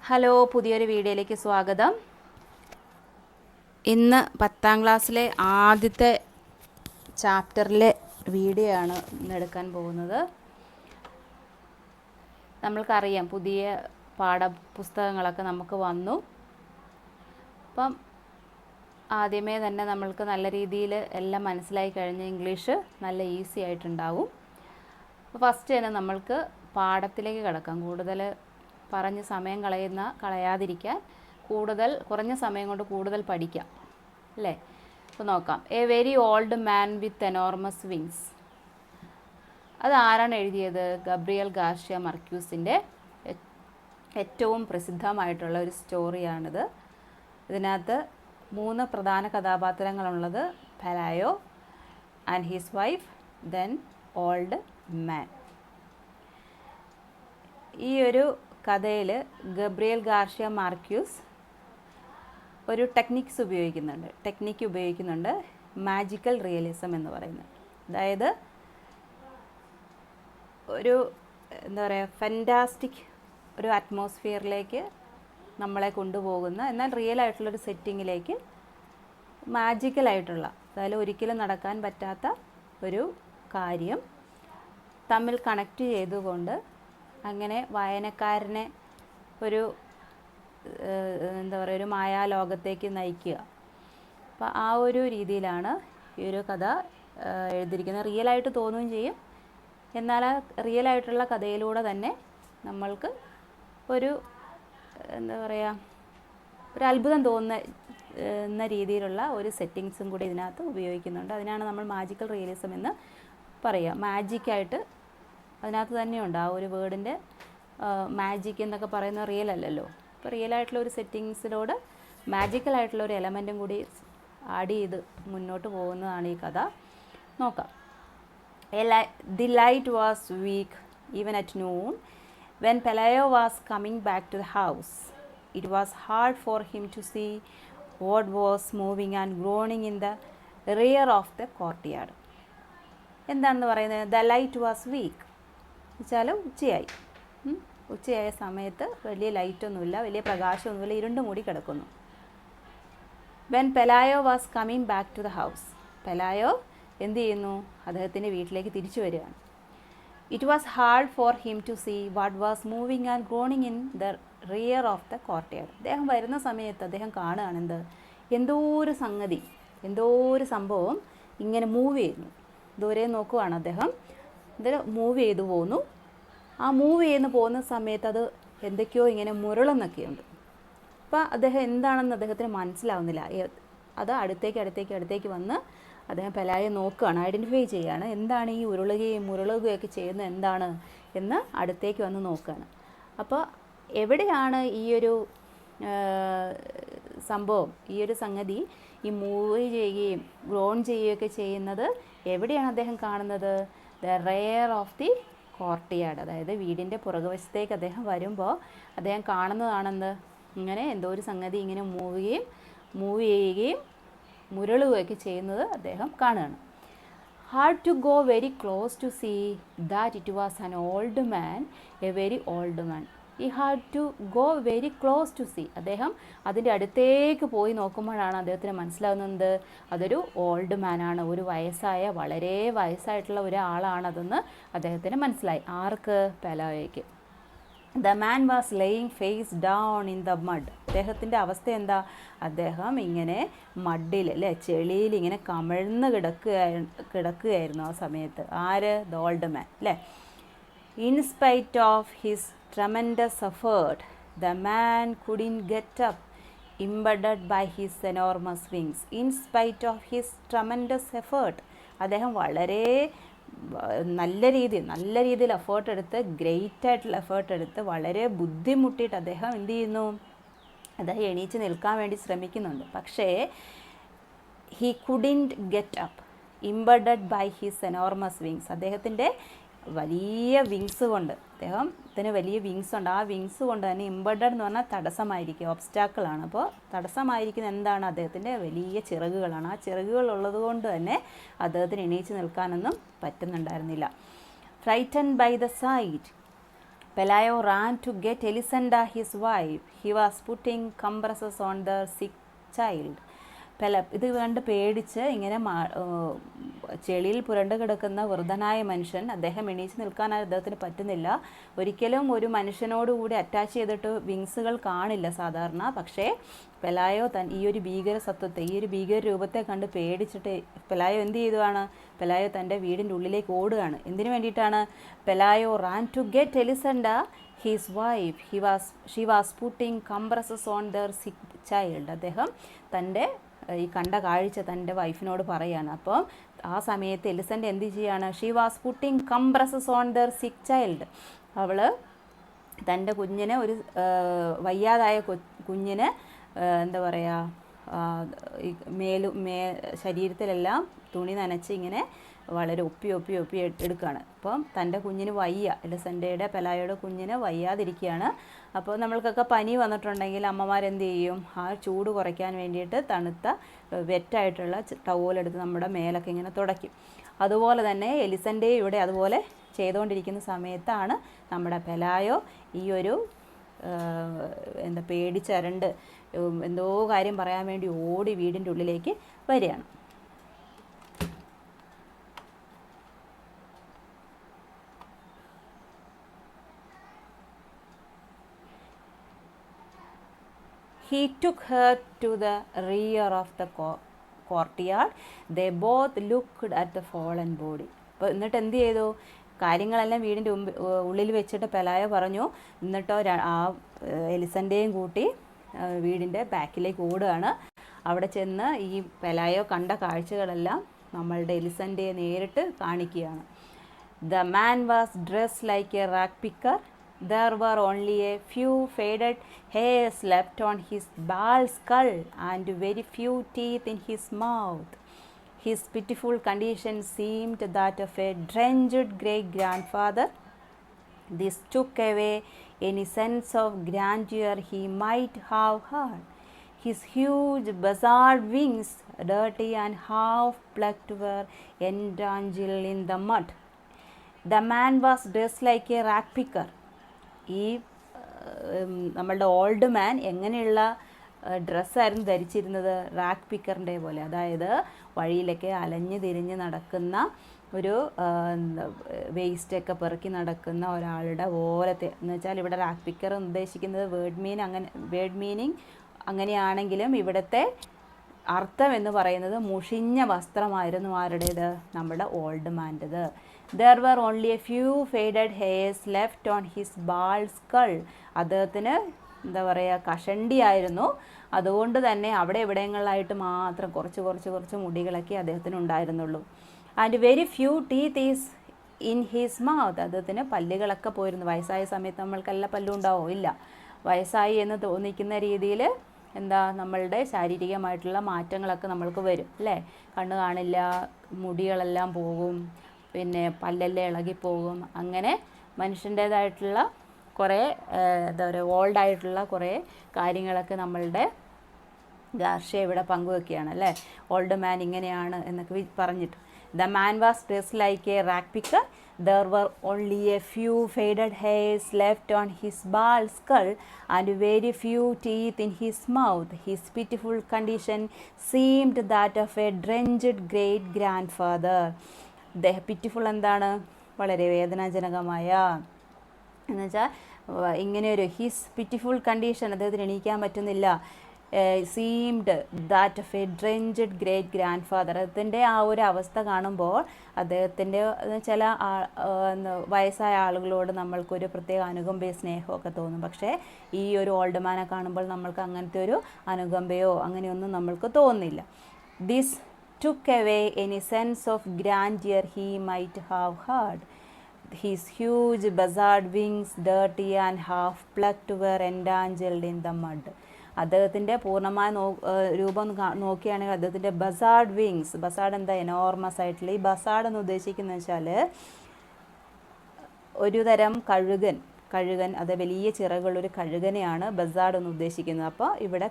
Hello, പുതിയൊരു വീഡിയോയിലേക്ക് സ്വാഗതം. ഇന്ന് 10ാം ക്ലാസ്സിലെ ആദ്യത്തെ ചാപ്റ്ററിലെ വീഡിയോ ആണ് ഇന്നെടുക്കാൻ പോകുന്നത്. നമ്മൾക്കറിയാം, പുതിയ പാഠപുസ്തകങ്ങളൊക്കെ നമുക്ക് വന്നു. അപ്പം ആദ്യമേ തന്നെ നമ്മൾക്ക് നല്ല രീതിയിൽ എല്ലാം മനസ്സിലായി കഴിഞ്ഞ ഇംഗ്ലീഷ് നല്ല ഈസി ആയിട്ടുണ്ടാവും. അപ്പോൾ ഫസ്റ്റ് തന്നെ നമ്മൾക്ക് പാഠത്തിലേക്ക് കിടക്കാം. കൂടുതൽ പറഞ്ഞ് സമയം കളയാതിരിക്കാൻ കുറഞ്ഞ സമയം കൊണ്ട് കൂടുതൽ പഠിക്കാം അല്ലേ. അപ്പോൾ നോക്കാം. A very old man with enormous wings. അത് ആരാണ് എഴുതിയത്? ഗബ്രിയൽ ഗാർഷ്യ മർക്യൂസിൻ്റെ ഏറ്റവും പ്രസിദ്ധമായിട്ടുള്ള ഒരു സ്റ്റോറിയാണിത്. ഇതിനകത്ത് 3 പ്രധാന കഥാപാത്രങ്ങളുള്ളത്: Pelayo and his wife, then old man. ഈ ഒരു കഥയിൽ ഗബ്രിയൽ ഗാർഷ്യ മാർക്യൂസ് ഒരു ടെക്നിക്ക് ഉപയോഗിക്കുന്നുണ്ട്, മാജിക്കൽ റിയലിസം എന്ന് പറയുന്നത്. അതായത് ഒരു ഫെൻറ്റാസ്റ്റിക് ഒരു അറ്റ്മോസ്ഫിയറിലേക്ക് നമ്മളെ കൊണ്ടുപോകുന്ന, എന്നാൽ റിയൽ ആയിട്ടുള്ളൊരു സെറ്റിങ്ങിലേക്ക് മാജിക്കലായിട്ടുള്ള, അതായത് ഒരിക്കലും നടക്കാൻ പറ്റാത്ത ഒരു കാര്യം തമ്മിൽ കണക്റ്റ് ചെയ്തുകൊണ്ട് അങ്ങനെ വായനക്കാരനെ ഒരു ഒരു മായാലോകത്തേക്ക് നയിക്കുക. അപ്പോൾ ആ ഒരു രീതിയിലാണ് ഈ ഒരു കഥ എഴുതിയിരിക്കുന്നത്. റിയലായിട്ട് തോന്നുകയും ചെയ്യും, എന്നാൽ ആ റിയലായിട്ടുള്ള കഥയിലൂടെ തന്നെ നമ്മൾക്ക് ഒരു ഒരു അത്ഭുതം തോന്നുന്ന രീതിയിലുള്ള ഒരു സെറ്റിങ്സും കൂടി ഇതിനകത്ത് ഉപയോഗിക്കുന്നുണ്ട്. അതിനാണ് നമ്മൾ മാജിക്കൽ റിയലിസം എന്ന് പറയുക. മാജിക്കായിട്ട് അതിനകത്ത് തന്നെയുണ്ട്. ആ ഒരു വേർഡിൻ്റെ മാജിക് എന്നൊക്കെ പറയുന്നത് റിയൽ അല്ലല്ലോ. അപ്പോൾ റിയലായിട്ടുള്ള ഒരു സെറ്റിങ്സിലോട് മാജിക്കലായിട്ടുള്ള ഒരു എലമെൻറ്റും കൂടി ആഡ് ചെയ്ത് മുന്നോട്ട് പോകുന്നതാണ് ഈ കഥ. നോക്കാം. The light was weak even at noon when Pelayo was coming back to the house. It was hard for him to see what was moving and groaning in the rear of the courtyard. എന്താണെന്ന് പറയുന്നത്? The light was week വെച്ചാൽ ഉച്ചയായ സമയത്ത് വലിയ ലൈറ്റൊന്നുമില്ല, വലിയ പ്രകാശമൊന്നുമില്ല, ഇരുണ്ട് മൂടി കിടക്കുന്നു. When Pelayo was coming back to the house. Pelayo എന്ത് ചെയ്യുന്നു? അദ്ദേഹത്തിൻ്റെ വീട്ടിലേക്ക് തിരിച്ചു വരികയാണ്. It was hard for him to see what was moving and groaning in the rear of the courtyard. അദ്ദേഹം വരുന്ന സമയത്ത് അദ്ദേഹം കാണുകയാണ് എന്തോ ഒരു സംഭവം ഇങ്ങനെ മൂവ് ചെയ്യുന്നു. ദൂരെ നോക്കുവാണ് അദ്ദേഹം. ഇത് മൂവ് ചെയ്തു പോകുന്നു. ആ മൂവ് ചെയ്യുന്ന പോകുന്ന സമയത്ത് അത് എന്തൊക്കെയോ ഇങ്ങനെ മുരളെന്നൊക്കെയുണ്ട്. അപ്പോൾ അദ്ദേഹം എന്താണെന്ന് അദ്ദേഹത്തിന് മനസ്സിലാവുന്നില്ല. അത് അടുത്തേക്ക് വന്ന് അദ്ദേഹം പെലായെ നോക്കുകയാണ്, ഐഡൻറ്റിഫൈ ചെയ്യുകയാണ്. എന്താണ് ഈ മുരളുകയൊക്കെ ചെയ്യുന്നത് എന്താണ് എന്ന് അടുത്തേക്ക് വന്ന് നോക്കുകയാണ്. അപ്പോൾ എവിടെയാണ് ഈ ഒരു സംഭവം, ഈ ഒരു സംഗതി ഈ മൂവ് ചെയ്യുകയും ഗ്രോൺ ചെയ്യുകയൊക്കെ ചെയ്യുന്നത് എവിടെയാണ് അദ്ദേഹം കാണുന്നത്? The rare of the courtyard. അതായത് വീടിൻ്റെ പുറകുവശത്തേക്ക് അദ്ദേഹം വരുമ്പോൾ അദ്ദേഹം കാണുന്നതാണെന്ത്? ഇങ്ങനെ എന്തോ ഒരു സംഗതി ഇങ്ങനെ മൂവ് ചെയ്യുകയും മുരളുകയൊക്കെ ചെയ്യുന്നത് അദ്ദേഹം കാണുകയാണ്. Hard to go very close to see that it was an old man, a very old man. ഈ hard to go very close to see. അദ്ദേഹം അതിൻ്റെ അടുത്തേക്ക് പോയി നോക്കുമ്പോഴാണ് അദ്ദേഹത്തിന് മനസ്സിലാകുന്നത് അതൊരു ഓൾഡ് മാനാണ്, വളരെ വയസ്സായിട്ടുള്ള ഒരാളാണതെന്ന് അദ്ദേഹത്തിന് മനസ്സിലായി. ആർക്ക്? പെലായോയ്ക്ക്. The man was laying face down in the mud. അദ്ദേഹത്തിൻ്റെ അവസ്ഥ എന്താ? അദ്ദേഹം ഇങ്ങനെ മഡിൽ ചെളിയിൽ ഇങ്ങനെ കമിഴ്ന്ന് കിടക്കുകയായിരുന്നു ആ സമയത്ത്. ആര്? ദ ഓൾഡ് മാൻ അല്ലേ. In spite of his tremendous effort, the man couldn't get up, impeded by his enormous wings. In spite of his tremendous effort, അദ്ദേഹം വളരെ നല്ല രീതിയിൽ എഫേർട്ട് എടുത്ത്, ഗ്രേറ്റ് ആയിട്ടുള്ള എഫേർട്ട് എടുത്ത്, വളരെ ബുദ്ധിമുട്ടിയിട്ട് അദ്ദേഹം എന്ത് ചെയ്യുന്നു? അദ്ദേഹം എണീച്ച് നിൽക്കാൻ വേണ്ടി ശ്രമിക്കുന്നുണ്ട്. പക്ഷേ he couldn't get up, impeded by his enormous wings. അദ്ദേഹത്തിൻ്റെ വലിയ വിങ്സ് കൊണ്ട്, അദ്ദേഹത്തിന് വലിയ വിങ്സ് ഉണ്ട്. ആ വിങ്സ് കൊണ്ട് തന്നെ ഇമ്പഡഡ് എന്ന് പറഞ്ഞാൽ തടസ്സമായിരിക്കും, ഒബ്സ്റ്റാക്കിളാണ്. അപ്പോൾ തടസ്സമായിരിക്കുന്ന എന്താണ്? അദ്ദേഹത്തിൻ്റെ വലിയ ചിറകുകളാണ്. ആ ചിറകുകൾ ഉള്ളത് കൊണ്ട് തന്നെ അദ്ദേഹത്തിന് എണീച്ച് നിൽക്കാനൊന്നും പറ്റുന്നുണ്ടായിരുന്നില്ല. Frightened by the sight Pelayo ran to get Elisenda, his wife. He was putting compresses on the sick child. ഇത് കണ്ട് പേടിച്ച് ഇങ്ങനെ ചെളിയിൽ പുരണ്ട് കിടക്കുന്ന വൃദ്ധനായ മനുഷ്യൻ, അദ്ദേഹം എണീച്ച് നിൽക്കാൻ അദ്ദേഹത്തിന് പറ്റുന്നില്ല. ഒരിക്കലും ഒരു മനുഷ്യനോടുകൂടി അറ്റാച്ച് ചെയ്തിട്ട് വിങ്സുകൾ കാണില്ല സാധാരണ. പക്ഷേ പെലായോ ഈ ഒരു ഭീകര സത്വത്തെ, ഈ ഒരു ഭീകര രൂപത്തെ കണ്ട് പേടിച്ചിട്ട് പെലായോ എന്ത് ചെയ്തതാണ്? പെലായോ തൻ്റെ വീടിൻ്റെ ഉള്ളിലേക്ക് ഓടുകയാണ്. എന്തിനു വേണ്ടിയിട്ടാണ്? Pelayo ran to get Elisenda his wife. She was putting compresses on there sick child. അദ്ദേഹം തൻ്റെ ഈ കണ്ട കാഴ്ച തൻ്റെ വൈഫിനോട് പറയുകയാണ്. അപ്പോൾ ആ സമയത്ത് എലിസണ്ട എന്ത് ചെയ്യുകയാണ്? She was putting compresses on there sick child. അവൾ തൻ്റെ കുഞ്ഞിന്, ഒരു വയ്യാതായ കുഞ്ഞിന് എന്താ പറയുക, ശരീരത്തിലെല്ലാം തുണി നനച്ച് ഇങ്ങനെ വളരെ ഒപ്പി എടുക്കുകയാണ്. അപ്പം തൻ്റെ കുഞ്ഞിന് വയ്യ, എലിസണ്ടയുടെ പെലായോയുടെ കുഞ്ഞിന് വയ്യാതിരിക്കുകയാണ്. അപ്പോൾ നമ്മൾക്കൊക്കെ പനി വന്നിട്ടുണ്ടെങ്കിൽ അമ്മമാരെന്ത് ചെയ്യും? ആ ചൂട് കുറയ്ക്കാൻ വേണ്ടിയിട്ട് തണുത്ത വെറ്റായിട്ടുള്ള ടവലെടുത്ത് നമ്മുടെ മേലൊക്കെ ഇങ്ങനെ തുടയ്ക്കും. അതുപോലെ തന്നെ എലിസണ്ടയും ഇവിടെ അതുപോലെ ചെയ്തുകൊണ്ടിരിക്കുന്ന സമയത്താണ് നമ്മുടെ പെലായോ ഈ ഒരു പേടിച്ചരണ്ട് എന്തോ കാര്യം പറയാൻ വേണ്ടി ഓടി വീടിൻ്റെ ഉള്ളിലേക്ക് വരികയാണ്. He took her to the rear of the courtyard. They both looked at the fallen body. അപ്പോൾ എന്നിട്ട് എന്ത് ചെയ്തു? കാര്യങ്ങളെല്ലാം വീടിൻ്റെ ഉള്ളിൽ വെച്ചിട്ട് പെലായോ പറഞ്ഞു. എന്നിട്ടോ ആ എലിസണ്ടയും കൂട്ടി വീടിൻ്റെ ബാക്കിലേക്ക് ഓടുകയാണ്. അവിടെ ചെന്ന് ഈ പെലായോ കണ്ട കാഴ്ചകളെല്ലാം നമ്മളുടെ എലിസണ്ടയെ നേരിട്ട് കാണിക്കുകയാണ്. The man was dressed like a rag picker. There were only a few faded hairs left on his bald skull and very few teeth in his mouth. His pitiful condition seemed that of a drenched great-grandfather. This took away any sense of grandeur he might have had. His huge buzzard wings, dirty and half-plucked, were entangled in the mud. The man was dressed like a rag picker. ഈ നമ്മളുടെ old man എങ്ങനെയുള്ള ഡ്രസ്സായിരുന്നു ധരിച്ചിരുന്നത്? Rag പിക്കറിൻ്റെ പോലെ. അതായത് വഴിയിലൊക്കെ അലഞ്ഞ് തിരിഞ്ഞ് നടക്കുന്ന ഒരു വേസ്റ്റൊക്കെ പെറുക്കി നടക്കുന്ന ഒരാളുടെ പോലത്തെ എന്ന് വെച്ചാൽ ഇവിടെ റാഗ് പിക്കർ ഉദ്ദേശിക്കുന്നത് വേർഡ് മീനിങ് അങ്ങനെയാണെങ്കിലും ഇവിടുത്തെ അർത്ഥം എന്ന് പറയുന്നത് മുഷിഞ്ഞ വസ്ത്രമായിരുന്നു ആരുടേത്? നമ്മുടെ old മാൻ്റേത്. There were only a few faded hairs left on his bald skull. അദ്ദേഹത്തിന് എന്താ പറയുക, കഷണ്ടിയായിരുന്നു. അതുകൊണ്ട് തന്നെ അവിടെ എവിടെങ്ങളിലായിട്ട് മാത്രം കുറച്ച് മുടികളൊക്കെ അദ്ദേഹത്തിന് ഉണ്ടായിരുന്നുള്ളൂ. And very few teeth is in his mouth. അദ്ദേഹത്തിന് പല്ലുകളൊക്കെ പോയിരുന്നു. വയസ്സായ സമയത്ത് നമ്മൾക്കെല്ലാം പല്ലും ഉണ്ടാവോ? ഇല്ല. വയസ്സായി എന്ന് തോന്നിക്കുന്ന രീതിയിൽ എന്താ നമ്മളുടെ ശാരീരികമായിട്ടുള്ള മാറ്റങ്ങളൊക്കെ നമ്മൾക്ക് വരും അല്ലേ? കണ്ണ് കാണില്ല, മുടികളെല്ലാം പോകും, പിന്നെ പല്ലെല്ലാം ഇളകിപ്പോകും. അങ്ങനെ മനുഷ്യൻ്റേതായിട്ടുള്ള കുറേ എന്താ പറയുക, ഓൾഡായിട്ടുള്ള കുറേ കാര്യങ്ങളൊക്കെ നമ്മളുടെ ഗാർഷ്യ ഇവിടെ പങ്കുവെക്കുകയാണ് അല്ലേ? ഓൾഡ് മാൻ ഇങ്ങനെയാണ് എന്നൊക്കെ പറഞ്ഞിട്ട്. The man was dressed like a rag picker. There were only a few faded hairs left on his bald skull and very few teeth in his mouth. His pitiful condition seemed that of a drenched great-grandfather. പിറ്റിഫുൾ എന്താണ്? വളരെ വേദനാജനകമായ, എന്നുവെച്ചാൽ ഇങ്ങനെയൊരു his പിറ്റിഫുൾ condition, അദ്ദേഹത്തിന് എണീക്കാൻ പറ്റുന്നില്ല. Seemed that of A drenched great grand father. അദ്ദേഹത്തിൻ്റെ ആ ഒരു അവസ്ഥ കാണുമ്പോൾ അദ്ദേഹത്തിൻ്റെ ചില വയസ്സായ ആളുകളോട് നമ്മൾക്കൊരു പ്രത്യേക അനുകമ്പയോ സ്നേഹമൊക്കെ തോന്നും. പക്ഷേ ഈ ഒരു ഓൾഡ് മാനെ കാണുമ്പോൾ നമ്മൾക്ക് അങ്ങനത്തെ ഒരു അനുകമ്പയോ അങ്ങനെയൊന്നും നമ്മൾക്ക് തോന്നില്ല. This took away any sense of grandeur he might have had. His huge buzzard wings, dirty and half-plucked, were entangled in the mud. അദ്ദേഹത്തിൻ്റെ പൂർണ്ണമായ രൂപം നോക്കുകയാണെങ്കിൽ അദ്ദേഹത്തിൻ്റെ ബസാർഡ് വിങ്സ്, ബസാർഡ് എന്താ? എനോർമസ് ആയിട്ടുള്ള. ഈ ബസാർഡ് എന്ന് ഉദ്ദേശിക്കുന്നത് വെച്ചാൽ ഒരു തരം കഴുകൻ, അത് വലിയ ചിറകുള്ളൊരു കഴുകനെയാണ് ബസാർഡ് എന്ന് ഉദ്ദേശിക്കുന്നത്. അപ്പോൾ ഇവിടെ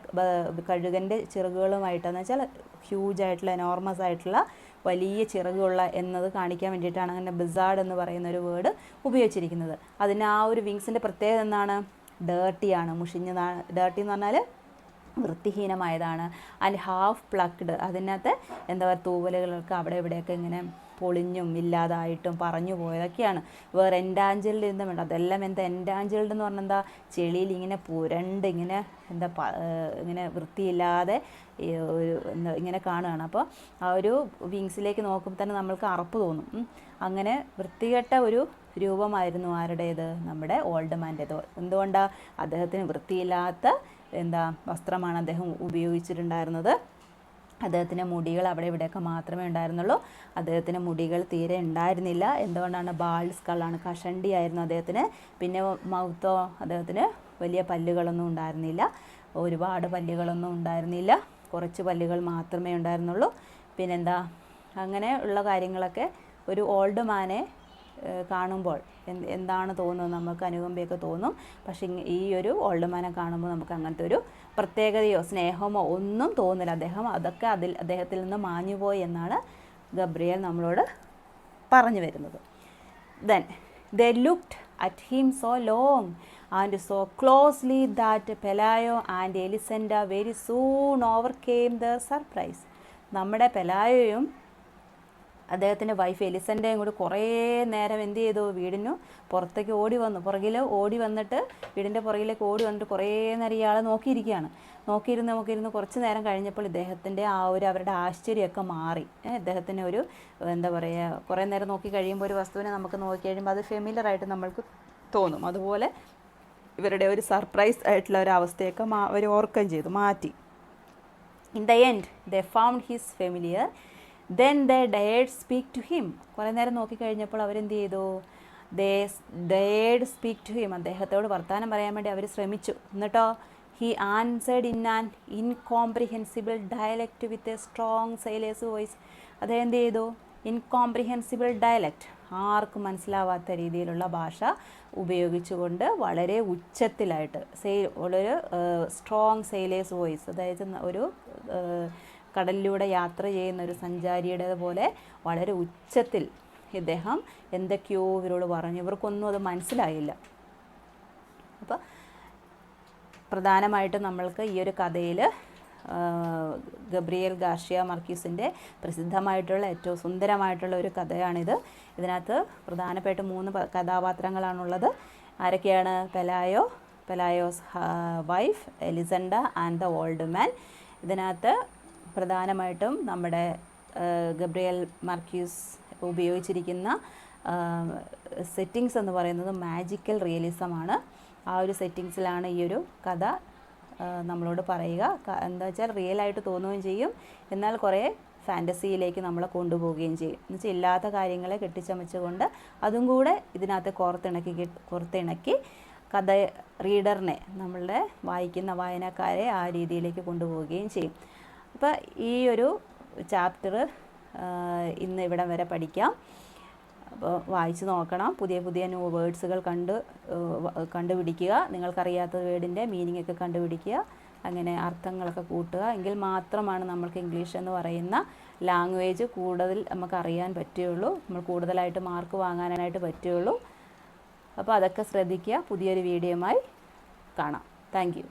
കഴുകൻ്റെ ചിറകുകളുമായിട്ടെന്ന് വെച്ചാൽ ഹ്യൂജ് ആയിട്ടുള്ള എനോർമസ് ആയിട്ടുള്ള വലിയ ചിറകുള്ള എന്നത് കാണിക്കാൻ വേണ്ടിയിട്ടാണ് അങ്ങനെ ബിസാർഡ് എന്ന് പറയുന്ന ഒരു വേർഡ് ഉപയോഗിച്ചിരിക്കുന്നത്. അതിന് ആ ഒരു വിങ്സിൻ്റെ പ്രത്യേകത എന്താണ്? ഡേർട്ടിയാണ്, മുഷിഞ്ഞതാണ്. ഡേർട്ടി എന്ന് പറഞ്ഞാൽ വൃത്തിഹീനമായതാണ്. ആൻഡ് ഹാഫ് പ്ലക്ഡ്, അതിനകത്ത് എന്താ പറയുക, തൂവലുകളൊക്കെ അവിടെ ഇവിടെയൊക്കെ ഇങ്ങനെ പൊളിഞ്ഞും ഇല്ലാതായിട്ടും പറഞ്ഞു പോയതൊക്കെയാണ്. വേറെ എൻഡാഞ്ചിൽഡ് എന്നും വേണ്ട, അതെല്ലാം എന്താ എൻഡാഞ്ചിൽഡ് എന്ന് പറഞ്ഞാൽ എന്താ, ചെളിയിൽ ഇങ്ങനെ പുരണ്ട് ഇങ്ങനെ എന്താ ഇങ്ങനെ വൃത്തിയില്ലാതെ ഒരു എന്താ ഇങ്ങനെ കാണുകയാണ്. അപ്പോൾ ആ ഒരു വിങ്സിലേക്ക് നോക്കുമ്പോൾ തന്നെ നമ്മൾക്ക് അറപ്പ് തോന്നും. അങ്ങനെ വൃത്തികെട്ട ഒരു രൂപമായിരുന്നു ആരുടേത്? നമ്മുടെ ഓൾഡ് മാൻ്റേത്. എന്തുകൊണ്ടാണ്? അദ്ദേഹത്തിന് വൃത്തിയില്ലാത്ത എന്താ വസ്ത്രമാണ് അദ്ദേഹം ഉപയോഗിച്ചിട്ടുണ്ടായിരുന്നത്. അദ്ദേഹത്തിൻ്റെ മുടികൾ അവിടെ ഇവിടെയൊക്കെ മാത്രമേ ഉണ്ടായിരുന്നുള്ളൂ. അദ്ദേഹത്തിന് മുടികൾ തീരെ ഉണ്ടായിരുന്നില്ല. എന്തുകൊണ്ടാണ്? ബാൾഡ് സ്കളാണ്, കഷണ്ടിയായിരുന്നു അദ്ദേഹത്തിന്. പിന്നെ മൗത്തോ, അദ്ദേഹത്തിന് വലിയ പല്ലുകളൊന്നും ഉണ്ടായിരുന്നില്ല, ഒരുപാട് പല്ലുകളൊന്നും ഉണ്ടായിരുന്നില്ല, കുറച്ച് പല്ലുകൾ മാത്രമേ ഉണ്ടായിരുന്നുള്ളൂ. പിന്നെന്താ, അങ്ങനെ ഉള്ള കാര്യങ്ങളൊക്കെ ഒരു ഓൾഡ് മാനെ കാണുമ്പോൾ എന്താണ് തോന്നുന്നത്? നമുക്ക് അനുകമ്പയൊക്കെ തോന്നും. പക്ഷേ ഈ ഒരു ഓൾഡ് മാനെ കാണുമ്പോൾ നമുക്ക് അങ്ങനത്തെ ഒരു പ്രത്യേകതയോ സ്നേഹമോ ഒന്നും തോന്നില്ല. അതൊക്കെ അദ്ദേഹത്തിൽ നിന്ന് മാഞ്ഞുപോയി എന്നാണ് ഗബ്രിയേൽ നമ്മളോട് പറഞ്ഞു വരുന്നത്. Then they looked at him so long and so closely that Pelayo and Elisenda very soon overcame their surprise. നമ്മുടെ പെലായോയും അദ്ദേഹത്തിൻ്റെ വൈഫ് എലിസൻ്റെയും കൂടി കുറേ നേരം എന്ത് ചെയ്തു? വീടിന് പുറത്തേക്ക് ഓടി വന്നിട്ട് വീടിൻ്റെ പുറകിലേക്ക് ഓടി വന്നിട്ട് കുറേ നേരം ഇയാളെ നോക്കിയിരിക്കുകയാണ്. നോക്കിയിരുന്ന് കുറച്ച് നേരം കഴിഞ്ഞപ്പോൾ ഇദ്ദേഹത്തിൻ്റെ അവരുടെ ആശ്ചര്യമൊക്കെ മാറി. ഇദ്ദേഹത്തിന് ഒരു എന്താ പറയുക, കുറേ നേരം നോക്കി കഴിയുമ്പോൾ ഒരു വസ്തുവിനെ നമുക്ക് നോക്കി കഴിയുമ്പോൾ അത് ഫെമിലറായിട്ട് നമ്മൾക്ക് തോന്നും. അതുപോലെ ഇവരുടെ ഒരു സർപ്രൈസ് ആയിട്ടുള്ള ഒരു അവസ്ഥയൊക്കെ അവർ ഓർക്കുകയും ചെയ്തു, മാറ്റി. In the end they found his familiar, then they dared speak to him. കുറേ നേരം നോക്കിക്കഴിഞ്ഞപ്പോൾ അവരെന്ത് ചെയ്തു? they dared speak to him. അദ്ദേഹത്തോട് വർത്തമാനം പറയാൻ വേണ്ടി അവർ ശ്രമിച്ചു. എന്നിട്ടോ he answered in an incomprehensible dialect with a strong sailor's voice. അദ്ദേഹം എന്ത് ചെയ്തു? ഇൻകോംപ്രിഹെൻസിബിൾ ഡയലക്റ്റ്, ആർക്കും മനസ്സിലാവാത്ത രീതിയിലുള്ള ഭാഷ ഉപയോഗിച്ചുകൊണ്ട് വളരെ ഉച്ചത്തിലായിട്ട് ഒരു സ്ട്രോങ് സെയിലേഴ്സ് വോയിസ്, അതായത് ഒരു കടലിലൂടെ യാത്ര ചെയ്യുന്ന ഒരു സഞ്ചാരിയുടേതുപോലെ വളരെ ഉച്ചത്തിൽ ഇദ്ദേഹം എന്തൊക്കെയോ ഇവരോട് പറഞ്ഞു. ഇവർക്കൊന്നും അത് മനസ്സിലായില്ല. അപ്പോൾ പ്രധാനമായിട്ടും നമ്മൾക്ക് ഈ ഒരു കഥയിൽ ഗബ്രിയേൽ ഗാർഷിയ മാർക്യൂസിൻ്റെ പ്രസിദ്ധമായിട്ടുള്ള ഏറ്റവും സുന്ദരമായിട്ടുള്ള ഒരു കഥയാണിത്. ഇതിനകത്ത് പ്രധാനപ്പെട്ട 3 കഥാപാത്രങ്ങളാണുള്ളത്. ആരൊക്കെയാണ്? Pelayo's wife, Elisenda and the old man. ഇതിനകത്ത് പ്രധാനമായിട്ടും നമ്മുടെ ഗബ്രിയേൽ മാർക്യൂസ് ഉപയോഗിച്ചിരിക്കുന്ന സെറ്റിങ്സ് എന്ന് പറയുന്നത് മാജിക്കൽ റിയലിസമാണ്. ആ ഒരു സെറ്റിങ്സിലാണ് ഈ ഒരു കഥ നമ്മളോട് പറയുക. എന്താ വെച്ചാൽ റിയലായിട്ട് തോന്നുകയും ചെയ്യും, എന്നാൽ കുറേ ഫാൻറ്റസിയിലേക്ക് നമ്മളെ കൊണ്ടുപോവുകയും ചെയ്യും. എന്നുവെച്ചാൽ ഇല്ലാത്ത കാര്യങ്ങളെ കെട്ടിച്ചമച്ചുകൊണ്ട് അതും കൂടെ ഇതിനകത്ത് കോർത്തിണക്കി കഥ റീഡറിനെ, നമ്മളുടെ വായിക്കുന്ന വായനക്കാരെ ആ രീതിയിലേക്ക് കൊണ്ടുപോവുകയും ചെയ്യും. അപ്പോൾ ഈ ഒരു ചാപ്റ്റർ ഇന്ന് ഇവിടം വരെ പഠിക്കാം. അപ്പോൾ വായിച്ച് നോക്കണം. പുതിയ ന്യൂ വേർഡ്സുകൾ കണ്ടുപിടിക്കുക. നിങ്ങൾക്കറിയാത്ത വേർഡിൻ്റെ മീനിങ് ഒക്കെ കണ്ടുപിടിക്കുക. അങ്ങനെ അർത്ഥങ്ങളൊക്കെ കൂട്ടുക. എങ്കിൽ മാത്രമാണ് നമ്മൾക്ക് ഇംഗ്ലീഷ് എന്ന് പറയുന്ന ലാംഗ്വേജ് കൂടുതൽ നമുക്ക് അറിയാൻ പറ്റുകയുള്ളൂ, നമ്മൾ കൂടുതലായിട്ട് മാർക്ക് വാങ്ങാനായിട്ട് പറ്റുകയുള്ളൂ. അപ്പോൾ അതൊക്കെ ശ്രദ്ധിക്കുക. പുതിയൊരു വീഡിയോയുമായി കാണാം. Thank you.